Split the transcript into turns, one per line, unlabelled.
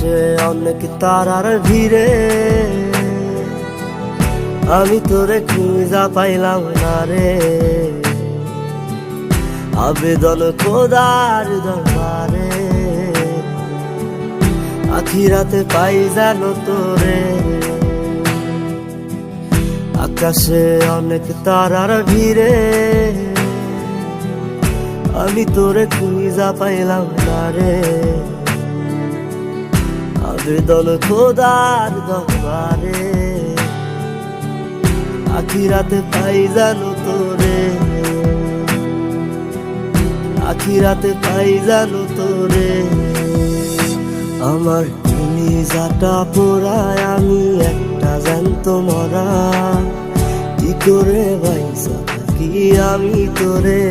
আকাশে অনেক তারার ভিড়ে আমি তোরে খুঁজা পাইলাম না রে। আবেদন খোদার দরবারে, আখিরাতে পাই জানো তোরে। আকাশে অনেক তারার ভিড়ে আমি তোরে খুঁজা পাইলাম না রে। আবেদন খোদার দরবারে, আখিরাতে পাই জানো তোরে। আখিরাতে পাই জানো তোরে। আমার তুমি যাটা পোড়ায় আমি একটা জ্যান্ত মরা, কি করে বাইসা থাকি আমি তোরে।